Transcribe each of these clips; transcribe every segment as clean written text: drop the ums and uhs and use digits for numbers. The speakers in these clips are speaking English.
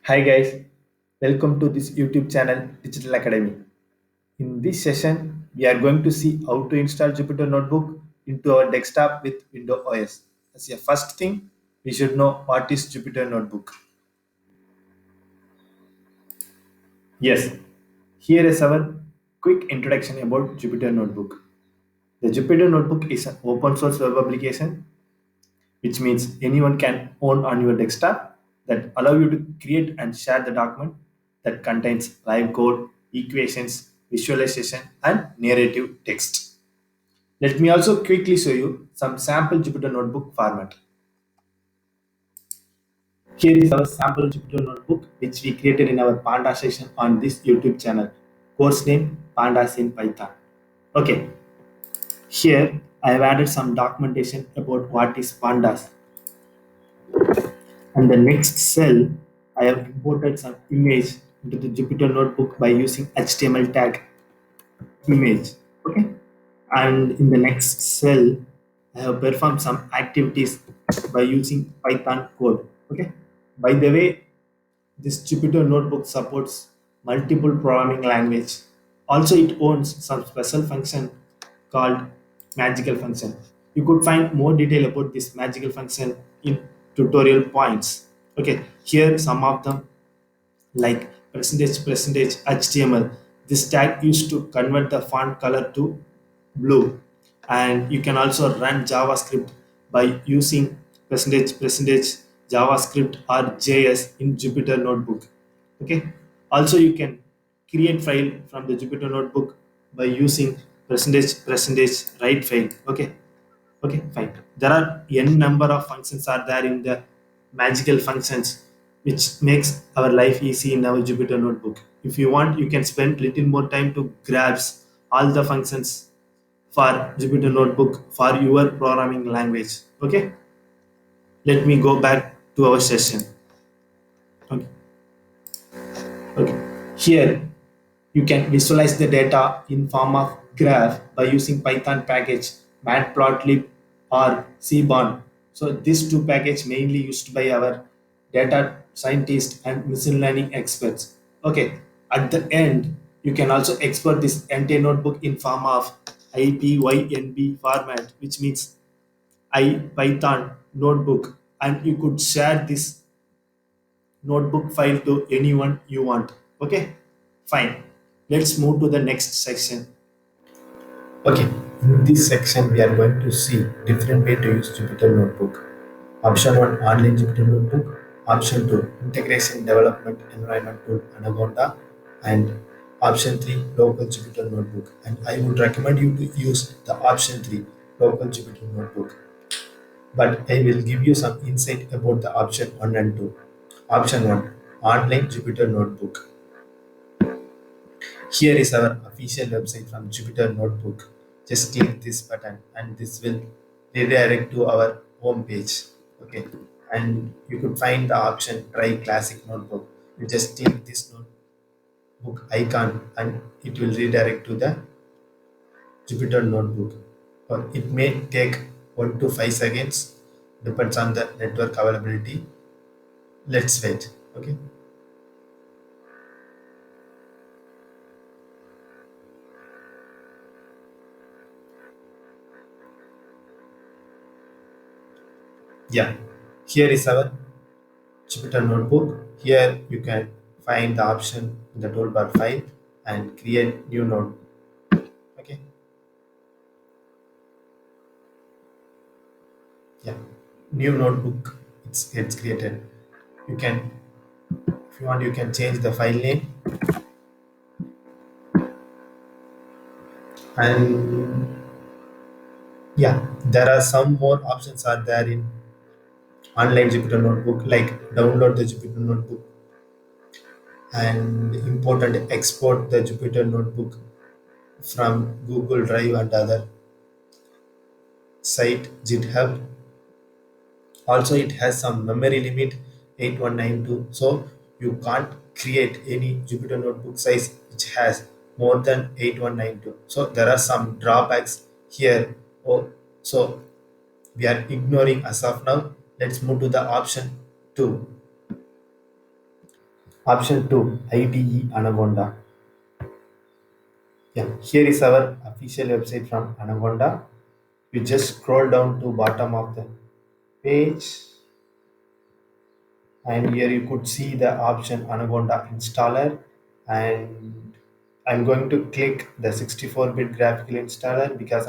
Hi guys, welcome to this YouTube channel Digital Academy. In this session, we are going to see how to install Jupyter Notebook into our desktop with Windows OS. As a first thing, we should know what is Jupyter Notebook. Yes, here is our quick introduction about Jupyter Notebook. The Jupyter Notebook is an open source web application which means anyone can own on your desktop that allow you to create and share the document that contains live code, equations, visualization, and narrative text. Let me also quickly show you some sample Jupyter Notebook format. Here is our sample Jupyter Notebook which we created in our Panda session on this YouTube channel. Course name Pandas in Python. Okay, here I have added some documentation about what is Pandas. And the next cell, I have imported some image into the Jupyter notebook by using HTML tag image. Okay. And in the next cell, I have performed some activities by using Python code. Okay. By the way, this Jupyter notebook supports multiple programming language. Also, it owns some special function called magical function. You could find more detail about this magical function in tutorial points. Okay, here some of them like percentage HTML. This tag used to convert the font color to blue, and you can also run JavaScript by using percentage JavaScript or JS in Jupyter Notebook. Okay. Also, you can create file from the Jupyter Notebook by using percentage write file. Okay. Okay, fine. There are n number of functions are there in the magical functions, which makes our life easy in our Jupyter notebook. If you want, you can spend little more time to grasp all the functions for Jupyter notebook for your programming language. Okay, let me go back to our session. Okay, okay. Here you can visualize the data in form of graph by using Python package matplotlib or Seaborn. So these two packages mainly used by our data scientists and machine learning experts. Okay, at the end you can also export this entire notebook in form of IPYNB format, which means IPython notebook, and you could share this notebook file to anyone you want. Okay, fine. Let's move to the next section. Okay, in this section we are going to see different way to use Jupyter Notebook. Option 1, online Jupyter Notebook. Option 2, integration development environment tool Anaconda. And option 3, local Jupyter Notebook. And I would recommend you to use the option 3, local Jupyter Notebook. But I will give you some insight about the option 1 and 2. Option 1, online Jupyter Notebook. Here is our official website from Jupyter Notebook. Just click this button and this will redirect to our home page. Okay, and you could find the option try classic notebook. You just click this notebook icon and it will redirect to the Jupyter Notebook. Or it may take 1 to 5 seconds, depends on the network availability. Let's wait. Okay. Yeah, here is our Jupyter Notebook. Here you can find the option in the toolbar file and create new node. Okay. Yeah. New notebook. It's created. You can, if you want, you can change the file name, and yeah, there are some more options are there in online Jupyter Notebook, like download the Jupyter Notebook and import and export the Jupyter Notebook from Google Drive and other site GitHub. Also, it has some memory limit 8192, so you can't create any Jupyter notebook size which has more than 8192. So there are some drawbacks here. Oh, so we are ignoring as of now. Let's move to the option 2. Option 2, IDE Anaconda. Yeah, here is our official website from Anaconda. You just scroll down to bottom of the page, and here you could see the option Anaconda installer, and I'm going to click the 64-bit graphical installer because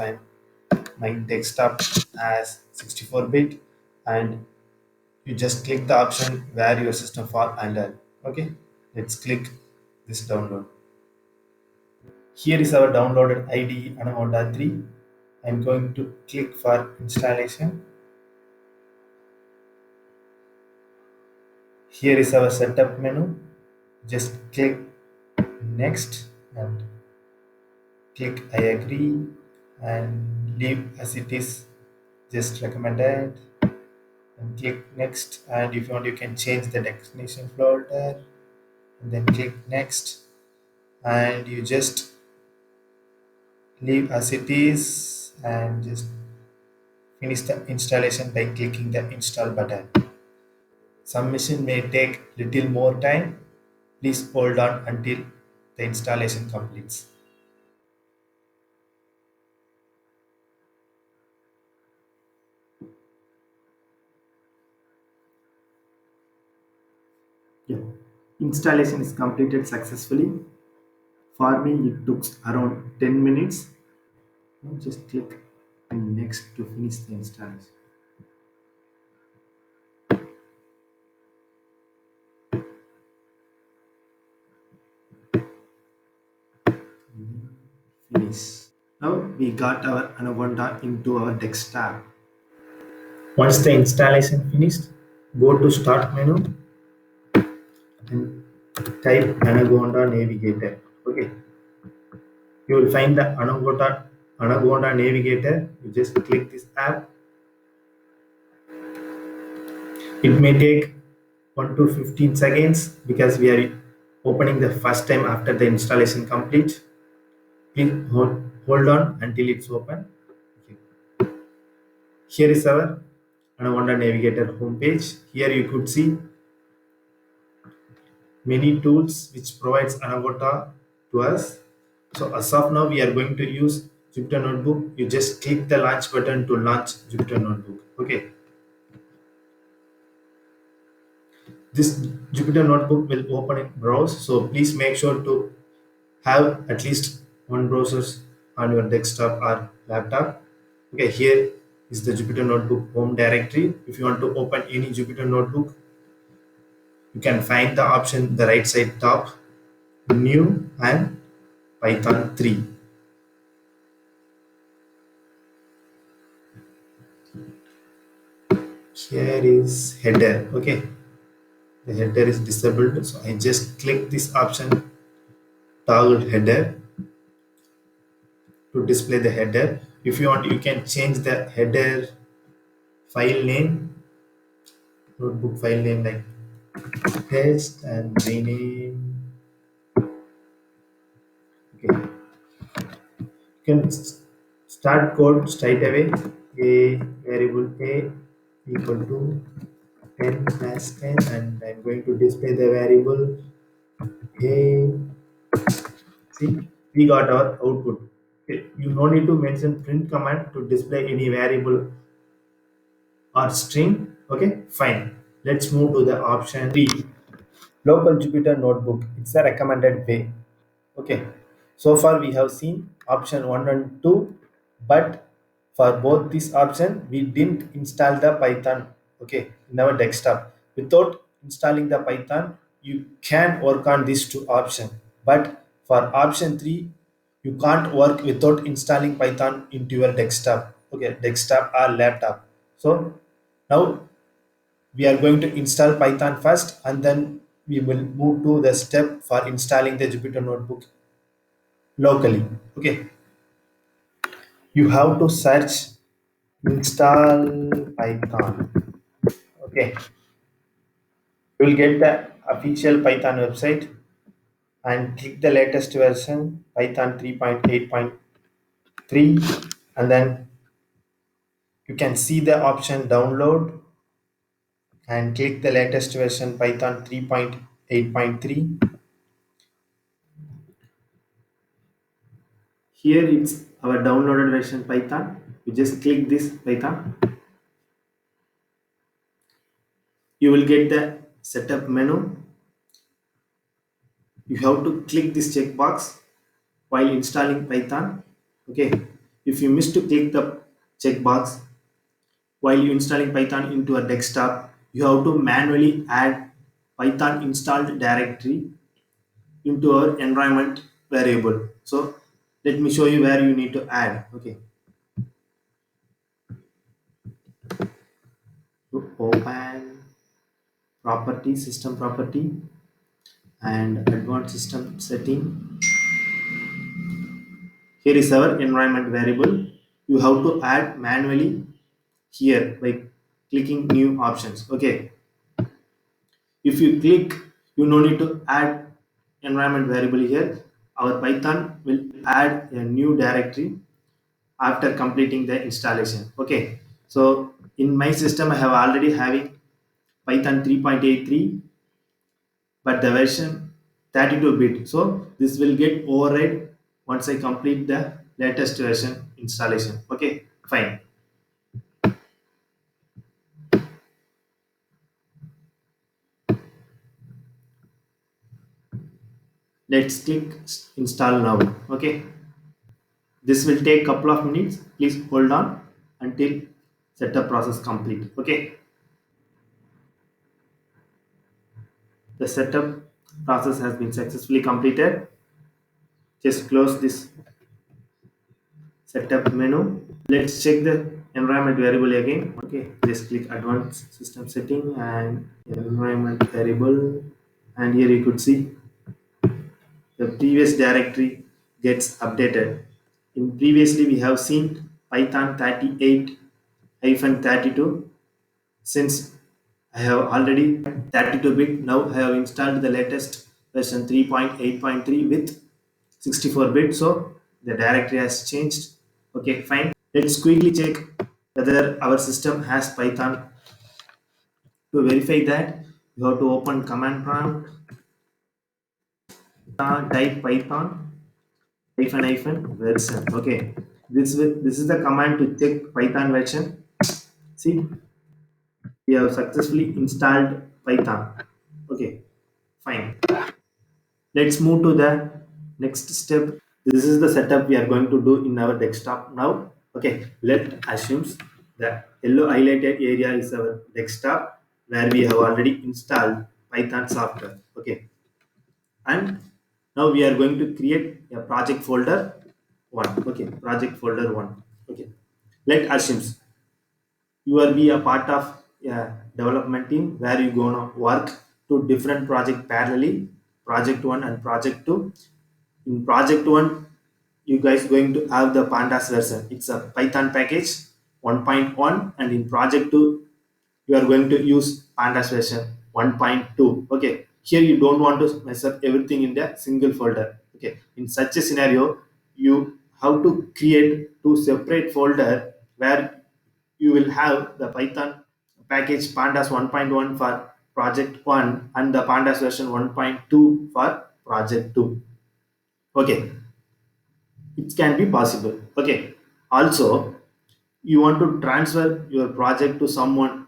my desktop has 64-bit, and you just click the option where your system fall under. Okay, let's click this download. Here is our downloaded IDE Anaconda 3. I'm going to click for installation. Here is our setup menu. Just click next and click I agree and leave as it is, just recommended, and click next. And if you want, you can change the destination folder and then click next, and you just leave as it is and just finish the installation by clicking the install button. Submission may take little more time. Please hold on until the installation completes. Yeah. Installation is completed successfully. For me, it took around 10 minutes. Now just click next to finish the installation. Finish. Now we got our Anaconda into our desktop. Once the installation finished, go to Start menu and type Anaconda Navigator. Okay, you will find the Anaconda Navigator. You just click this app. It may take 1 to 15 seconds because we are opening the first time after the installation complete. Please hold on until it's open. Okay. Here is our Anaconda Navigator homepage. Here you could see many tools which provides Anaconda to us. So as of now, we are going to use Jupyter Notebook. You just click the launch button to launch Jupyter Notebook. Okay. This Jupyter Notebook will open in browse. So please make sure to have at least one browser on your desktop or laptop. Okay, here is the Jupyter Notebook home directory. If you want to open any Jupyter Notebook, you can find the option the right side top, new and Python 3. Here is header. Okay, the header is disabled, so I just click this option toggle header to display the header. If you want, you can change the header file name, notebook file name like test and rename. Okay, you can start code straight away. A variable a equal to 10 plus 10, and I'm going to display the variable a. See, we got our output. Okay, you no need to mention print command to display any variable or string. Okay, fine. Let's move to the option 3, local Jupyter notebook. It's a recommended way. Okay, so far we have seen option 1 and 2, but for both this option we didn't install the Python. Okay, in our desktop. Without installing the Python, you can work on these two options, but for option 3, you can't work without installing Python into your desktop. Okay, desktop or laptop. So now we are going to install Python first, and then we will move to the step for installing the Jupyter notebook locally. Okay, you have to search install Python. Okay, you will get the official Python website and click the latest version Python 3.8.3, and then you can see the option download and click the latest version Python 3.8. 8.3. Here it's our downloaded version Python. You just click this Python. You will get the setup menu. You have to click this checkbox while installing Python. Okay. If you miss to click the checkbox while you installing Python into a desktop, you have to manually add Python installed directory into our environment variable. So let me show you where you need to add. Okay. So open property, system property, and advanced system setting. Here is our environment variable. You have to add manually here by clicking new options. Okay. If you click, you no need to add environment variable here. Our Python will add a new directory after completing the installation. Okay. So in my system, I have already having Python 3.83, but the version 32-bit. So this will get override once I complete the latest version installation. Okay, fine. Let's click install now. Okay, this will take couple of minutes. Please hold on until setup process complete. Okay, the setup process has been successfully completed. Just close this setup menu. Let's check the environment variable again. Okay, just click advanced system setting and environment variable, and here you could see the previous directory gets updated. In previously we have seen Python 38-32. Since I have already 32-bit, now I have installed the latest version 3.8.3 with 64-bit. So the directory has changed. Okay, fine. Let's quickly check whether our system has Python. To verify that, you have to open command prompt, type Python hyphen version. Okay, this is the command to check Python version. See, we have successfully installed Python. Okay, fine. Let's move to the next step. This is the setup we are going to do in our desktop now. Okay, let assumes the yellow highlighted area is our desktop where we have already installed Python software. Okay, and now we are going to create a project folder one. Okay, project folder one. Okay, let assumes you will be a part of a development team where you gonna work to different project parallelly, project one and project two. In project one, you guys going to have the pandas version. It's a Python package 1.1, and in project two you are going to use pandas version 1.2. Okay, here you don't want to mess up everything in the single folder. Okay, in such a scenario you have to create two separate folder where you will have the Python package pandas 1.1 for project 1 and the pandas version 1.2 for project 2. Okay, it can be possible. Okay, also you want to transfer your project to someone.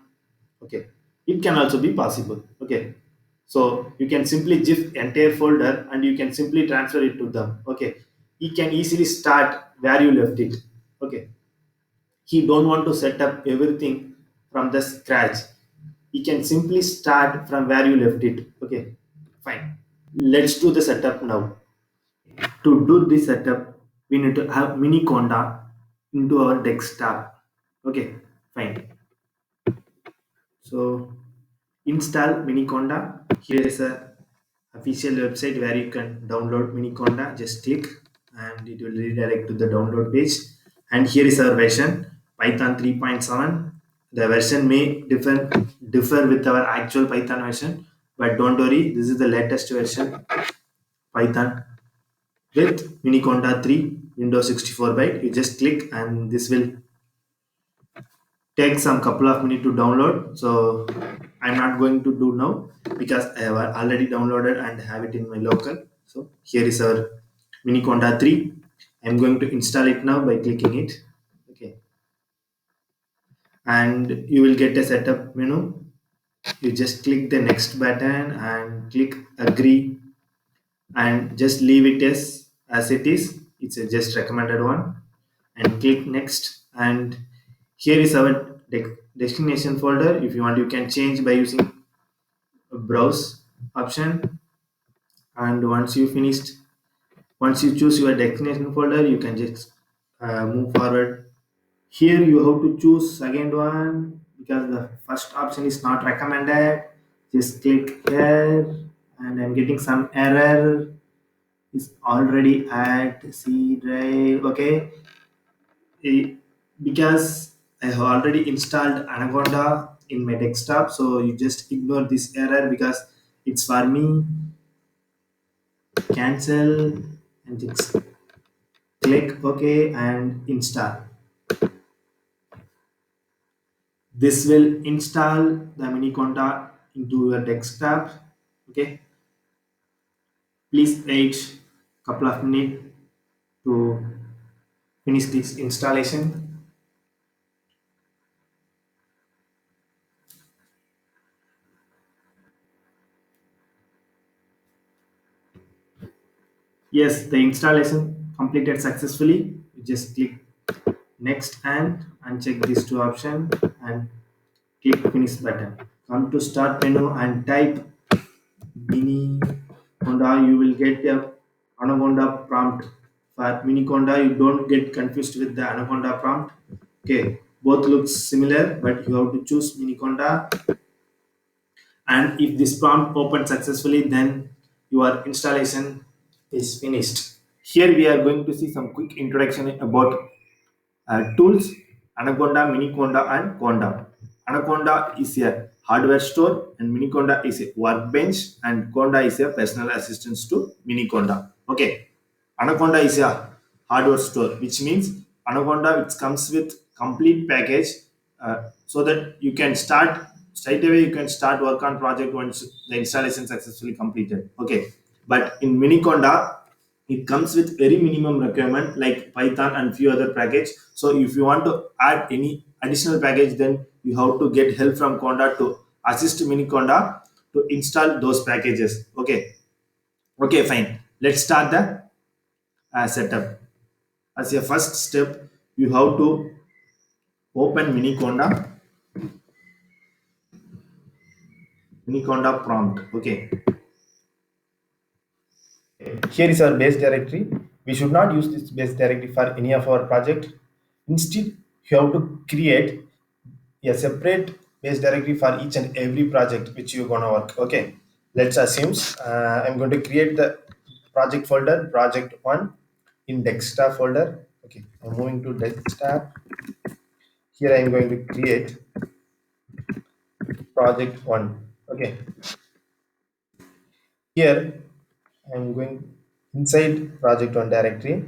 Okay, it can also be possible. Okay, so you can simply zip entire folder and you can simply transfer it to them. Okay, you can easily start where you left it. Okay, he don't want to set up everything from the scratch. He can simply start from where you left it. Okay, fine. Let's do the setup now. To do this setup, we need to have Miniconda into our desktop. Okay, fine. So install Miniconda. Here is a official website where you can download Miniconda. Just click and it will redirect to the download page. And here is our version Python 3.7. The version may differ with our actual Python version, but don't worry, this is the latest version Python with Miniconda 3 Windows 64 byte. You just click and this will take some couple of minutes to download. So I'm not going to do now because I have already downloaded and have it in my local. So here is our Miniconda 3. I'm going to install it now by clicking it. Okay. And you will get a setup menu. You just click the next button and click agree and just leave it as it is. It's a just recommended one and click next. And here is our destination folder. If you want, you can change by using a browse option. And once you choose your destination folder, you can just move forward. Here you have to choose second one because the first option is not recommended. Just click here and I'm getting some error. Is already at C drive. Okay. Eh, because I have already installed Anaconda in my desktop, so you just ignore this error because it's for me. Cancel and just click OK and install. This will install the Miniconda into your desktop. Okay, please wait couple of minutes to finish this installation. Yes, the installation completed successfully. You just click next and uncheck these two options and click finish button. Come to start menu and type Mini Honda. You will get a Anaconda prompt. For Miniconda, you don't get confused with the Anaconda prompt. Okay, both looks similar, but you have to choose Miniconda. And if this prompt opens successfully, then your installation is finished. Here we are going to see some quick introduction about tools, Anaconda, Miniconda, and Conda. Anaconda is a hardware store, and Miniconda is a workbench, and Conda is a personal assistance to Miniconda. Okay, Anaconda is a hardware store, which means Anaconda it comes with complete package, so that you can start straight away. You can start work on project once the installation successfully completed. Okay, but in Miniconda it comes with very minimum requirement like Python and few other package. So if you want to add any additional package, then you have to get help from Conda to assist Miniconda to install those packages. Okay, okay, fine. Let's start the setup. As a first step, you have to open Miniconda prompt. Okay, here is our base directory. We should not use this base directory for any of our project. Instead, you have to create a separate base directory for each and every project which you're gonna work. Okay, let's assume I'm going to create the project folder, project one in desktop folder. Okay, I'm moving to desktop. Here I'm going to create project one. Okay, here I'm going inside project one directory.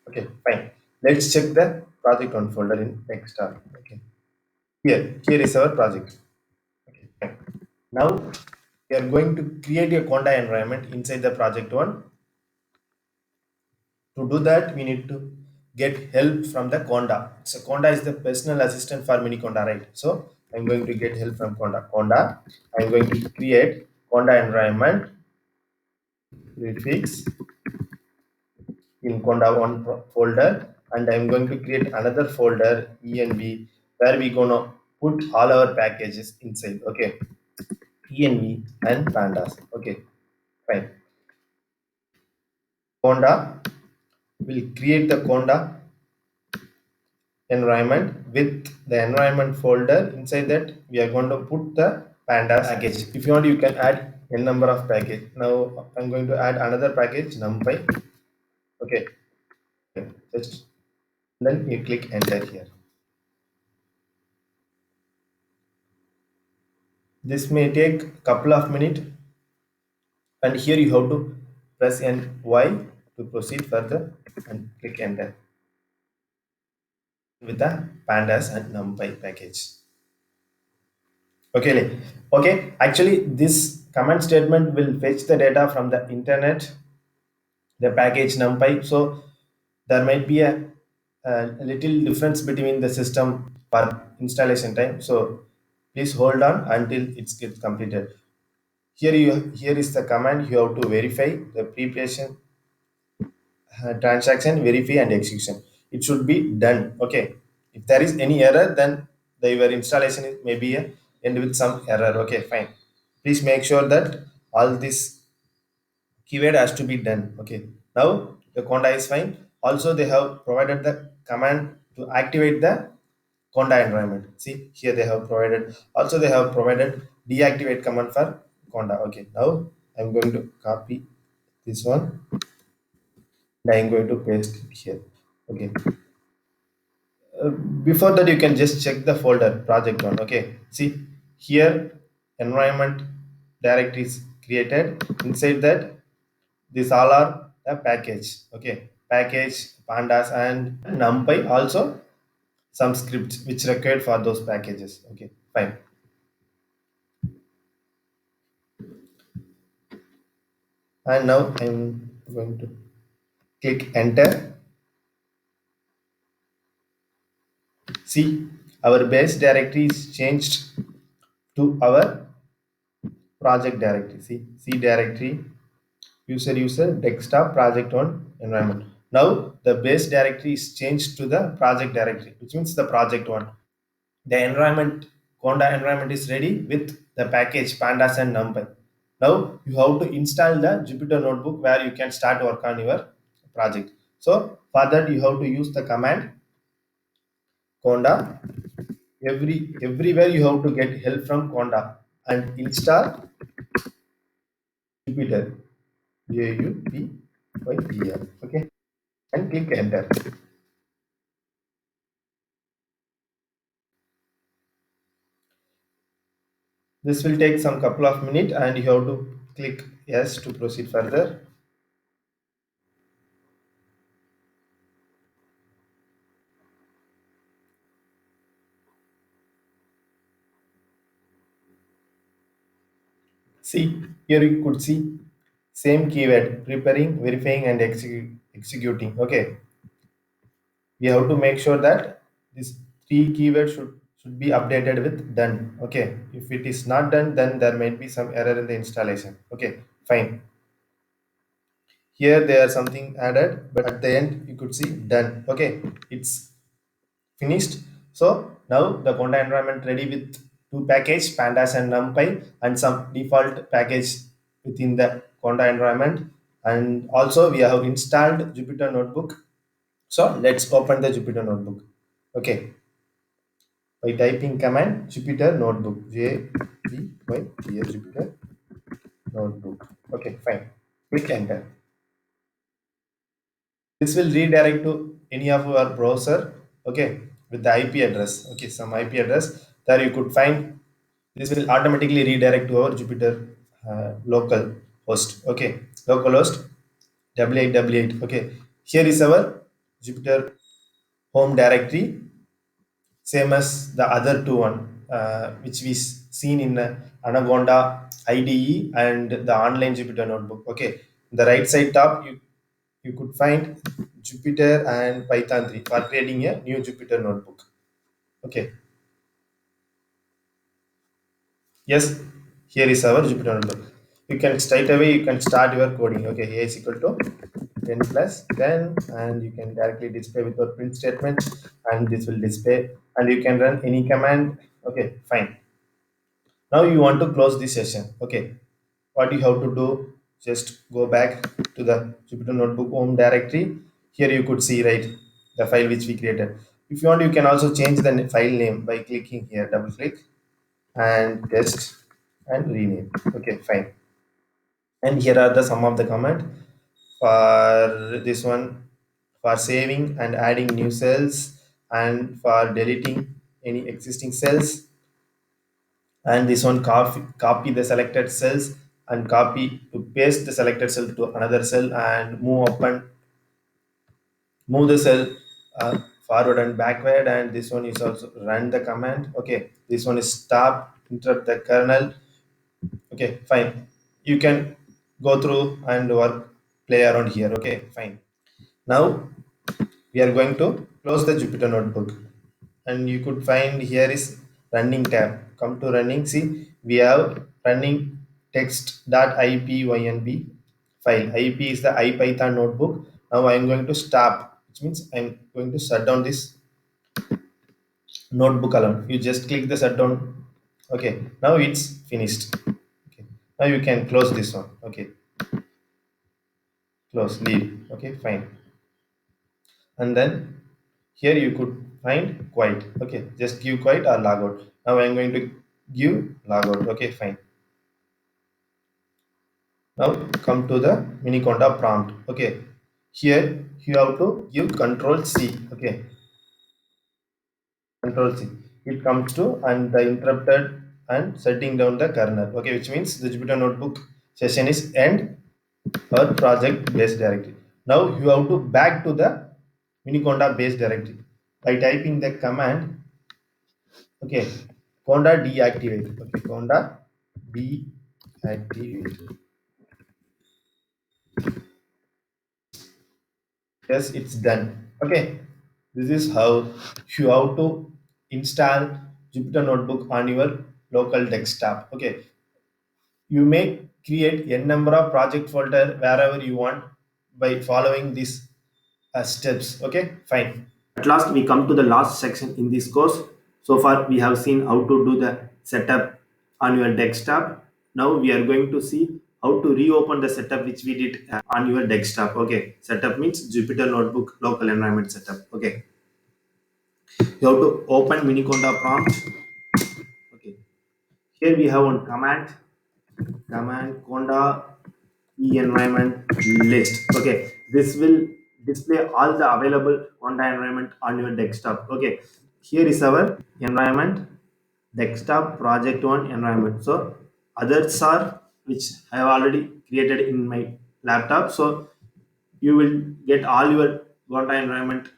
Okay, fine. Let's check the project one folder in desktop. Okay, here is our project. Okay, fine. Now we are going to create a Conda environment inside the project one. To do that, we need to get help from the Conda. So Conda is the personal assistant for Miniconda, right? So I'm going to get help from Conda. Conda, I'm going to create Conda environment prefix in Conda one folder, and I'm going to create another folder env where we gonna put all our packages inside. Okay, env and pandas. Okay, fine. Conda will create the Conda environment with the environment folder. Inside that, we are going to put the pandas package. If you want, you can add n number of package. Now I'm going to add another package numpy. Okay, just then you click enter here. This may take a couple of minutes, and here you have to press N Y to proceed further and click enter with the pandas and numpy package. Okay, okay. Actually, this command statement will fetch the data from the internet, the package NumPy. So there might be a little difference between the system for installation time. So please hold on until it gets completed. Here is the command you have to verify the preparation transaction, verify and execution. It should be done. Okay. If there is any error, then your installation is maybe end with some error. Okay, fine. Please make sure that all this keyword has to be done. Okay. Now the Conda is fine. Also, they have provided the command to activate the Conda environment. See here they have provided. Also, they have provided deactivate command for Conda. Okay. Now I'm going to copy this one and I'm going to paste it here. Okay. Before that, you can just check the folder project one. Okay. See here environment directory is created. Inside that, these all are a package. Okay, package pandas and numpy also some scripts which required for those packages. Okay, fine. And now I'm going to click enter. See, our base directory is changed to our project directory. See, C directory, user desktop project one environment. Now the base directory is changed to the project directory, which means the project one. The environment, Conda environment is ready with the package pandas and numpy. Now you have to install the Jupyter notebook where you can start work on your project. So for that you have to use the command Conda. Everywhere you have to get help from Conda and install Jupyter, Jupyter. Okay, and click enter. This will take some couple of minutes and you have to click yes to proceed further. See, here you could see same keyword preparing, verifying, and executing. Okay, we have to make sure that these three keywords should be updated with done. Okay, if it is not done, then there might be some error in the installation. Okay, fine. Here there are something added, but at the end you could see done. Okay, it's finished. So now the Conda environment ready with two package pandas and numpy and some default package within the Conda environment, and also we have installed Jupyter notebook. So let's open the Jupyter notebook. Okay, by typing command Jupyter notebook, Jupyter notebook. Okay, fine, click enter. This will redirect to any of our browser. Okay, with the IP address. Okay, some IP address there you could find. This will automatically redirect to our Jupyter local host. Okay, local host 8888. Okay, here is our Jupyter home directory, same as the other two one, which we seen in Anaconda IDE and the online Jupyter notebook. Okay, the right side top you could find Jupyter and Python 3 for creating a new Jupyter notebook. Okay, yes, here is our Jupyter notebook. You can straight away you can start your coding. Okay, here is equal to 10 plus 10, and you can directly display with your print statement, and this will display, and you can run any command. Okay, fine. Now you want to close this session. Okay, what you have to do, just go back to the Jupyter notebook home directory. Here you could see, right, the file which we created. If you want, you can also change the file name by clicking here, double click and test and rename. Okay, fine. And here are the some of the command for this one, for saving and adding new cells, and for deleting any existing cells. And this one, copy the selected cells and copy to paste the selected cell to another cell, and move up and move the cell forward and backward. And this one is also run the command. Okay, this one is stop interrupt the kernel. Okay, fine. You can go through and work, play around here. Okay, fine. Now we are going to close the Jupyter notebook, and you could find here is running tab. Come to running. See, we have running text.ipynb file. IP is the IPython notebook. Now I am going to stop, which means I am going to shut down this notebook alone. You just click the shutdown. Okay, now it's finished. Okay, now you can close this one. Okay, close, leave. Okay, fine. And then here you could find quiet. Okay, just give quiet or log out. Now I'm going to give log out. Okay, fine. Now come to the Miniconda prompt. Okay, here you have to give Control C. Okay, Control C. It comes to and the interrupted and shutting down the kernel. Okay, which means the Jupyter Notebook session is end or project base directory. Now you have to back to the Miniconda base directory by typing the command. Okay, Conda deactivate. Okay, Conda deactivate. Yes, it's done. Okay, this is how you have to install Jupyter Notebook on your local desktop. Okay, you may create a number of project folder wherever you want by following these steps. Okay, fine. At last, we come to the last section in this course. So far, we have seen how to do the setup on your desktop. Now we are going to see how to reopen the setup which we did on your desktop. Okay, setup means Jupyter Notebook local environment setup. Okay, you have to open Miniconda prompt. Okay, here we have one command conda environment list. Okay, this will display all the available conda environment on your desktop. Okay, here is our environment desktop project one environment. So others are which I have already created in my laptop. So you will get all your conda environment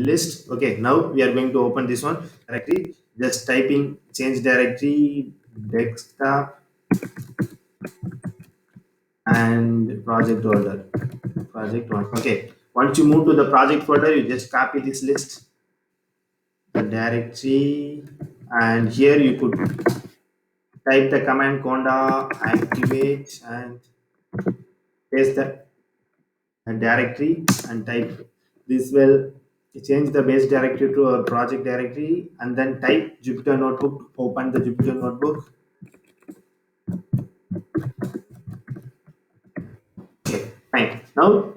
list. Okay, now we are going to open this one directory. Just typing change directory desktop and project order project one. Okay, once you move to the project folder, you just copy this list, the directory, and here you could type the command conda activate and paste the directory and type. This will change the base directory to our project directory, and then type Jupyter Notebook to open the Jupyter Notebook. Okay, fine. Now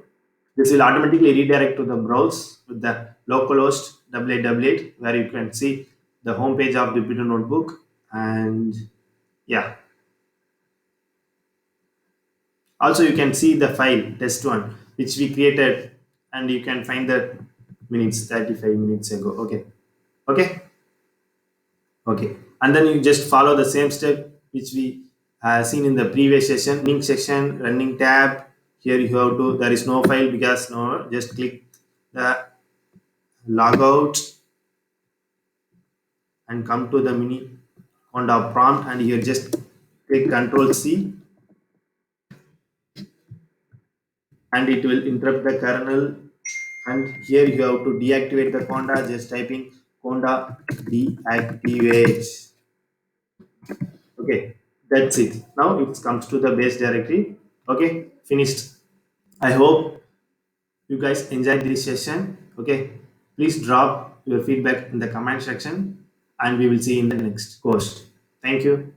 this will automatically redirect to the browse with the localhost 888 where you can see the home page of Jupyter Notebook. And yeah, also you can see the file test one which we created, and you can find the minutes 35 minutes ago. Okay, okay, okay. And then you just follow the same step which we seen in the previous session. Running section, running tab. Here you have to, there is no file because no, just click the logout and come to the mini on the prompt, and here just take Control C and it will interrupt the kernel. And here you have to deactivate the conda, just typing conda deactivate. Okay, that's it. Now it comes to the base directory. Okay, finished. I hope you guys enjoyed this session. Okay, please drop your feedback in the comment section, and we will see in the next course. Thank you.